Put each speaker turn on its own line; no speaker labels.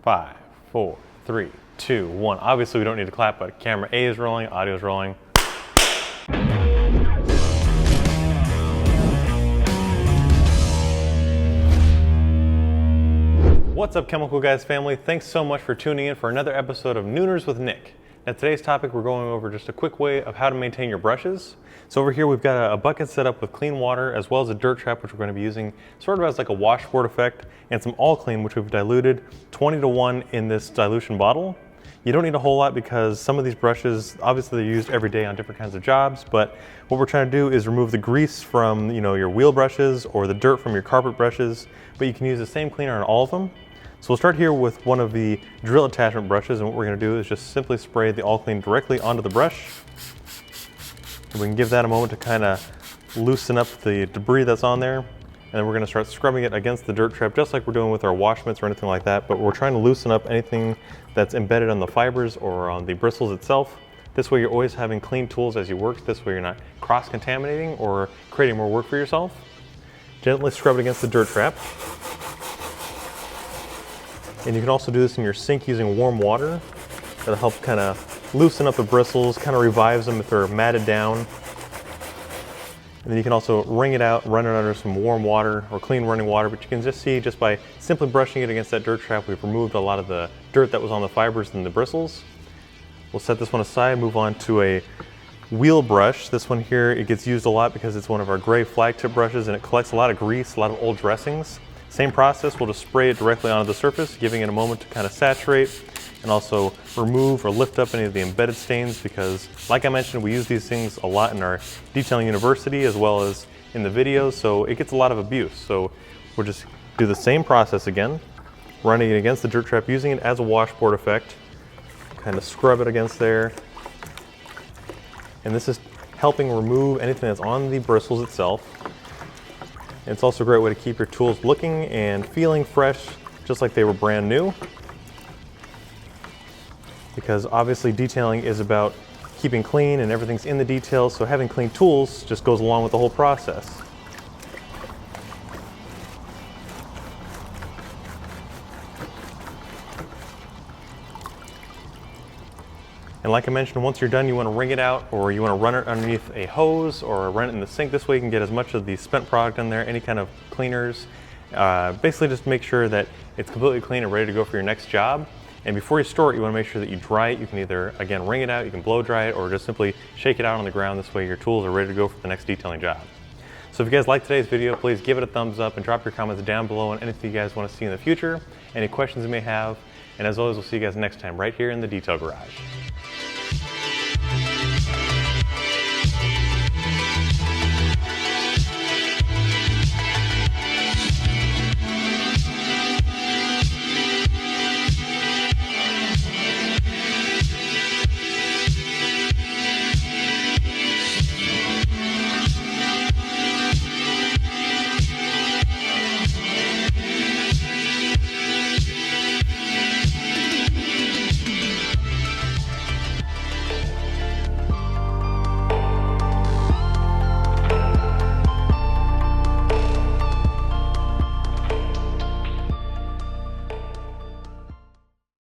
5, 4, 3, 2, 1. Obviously we don't need to clap, but camera A is rolling, audio is rolling. What's up, Chemical Guys family? Thanks so much for tuning in for another episode of Nooners with Nick. Now today's topic, we're going over just a quick way of how to maintain your brushes. So over here we've got a bucket set up with clean water as well as a dirt trap, which we're going to be using sort of as like a washboard effect, and some all clean, which we've diluted 20:1 in this dilution bottle. You don't need a whole lot because some of these brushes, obviously they're used every day on different kinds of jobs, but what we're trying to do is remove the grease from your wheel brushes or the dirt from your carpet brushes, but you can use the same cleaner on all of them. So we'll start here with one of the drill attachment brushes, and what we're going to do is just simply spray the all clean directly onto the brush. And we can give that a moment to kind of loosen up the debris that's on there, and then we're going to start scrubbing it against the dirt trap just like we're doing with our wash mitts or anything like that, but we're trying to loosen up anything that's embedded on the fibers or on the bristles itself. This way you're always having clean tools as you work. This way you're not cross-contaminating or creating more work for yourself. Gently scrub it against the dirt trap. And you can also do this in your sink using warm water. That'll help kind of loosen up the bristles, kind of revives them if they're matted down. And then you can also wring it out, run it under some warm water or clean running water, but you can just see just by simply brushing it against that dirt trap, we've removed a lot of the dirt that was on the fibers and the bristles. We'll set this one aside, move on to a wheel brush. This one here, it gets used a lot because it's one of our gray flag tip brushes and it collects a lot of grease, a lot of old dressings. Same process, we'll just spray it directly onto the surface, giving it a moment to kind of saturate and also remove or lift up any of the embedded stains, because like I mentioned, we use these things a lot in our detailing university as well as in the videos, so it gets a lot of abuse. So we'll just do the same process again, running it against the dirt trap, using it as a washboard effect, kind of scrub it against there. And this is helping remove anything that's on the bristles itself. It's also a great way to keep your tools looking and feeling fresh, just like they were brand new. Because obviously detailing is about keeping clean and everything's in the details, so having clean tools just goes along with the whole process. And like I mentioned, once you're done, you want to wring it out, or you want to run it underneath a hose or run it in the sink. This way you can get as much of the spent product in there, any kind of cleaners. Basically just make sure that it's completely clean and ready to go for your next job. And before you store it, you want to make sure that you dry it. You can either, again, wring it out, you can blow dry it, or just simply shake it out on the ground. This way your tools are ready to go for the next detailing job. So if you guys liked today's video, please give it a thumbs up and drop your comments down below on anything you guys want to see in the future, any questions you may have. And as always, we'll see you guys next time right here in the Detail Garage.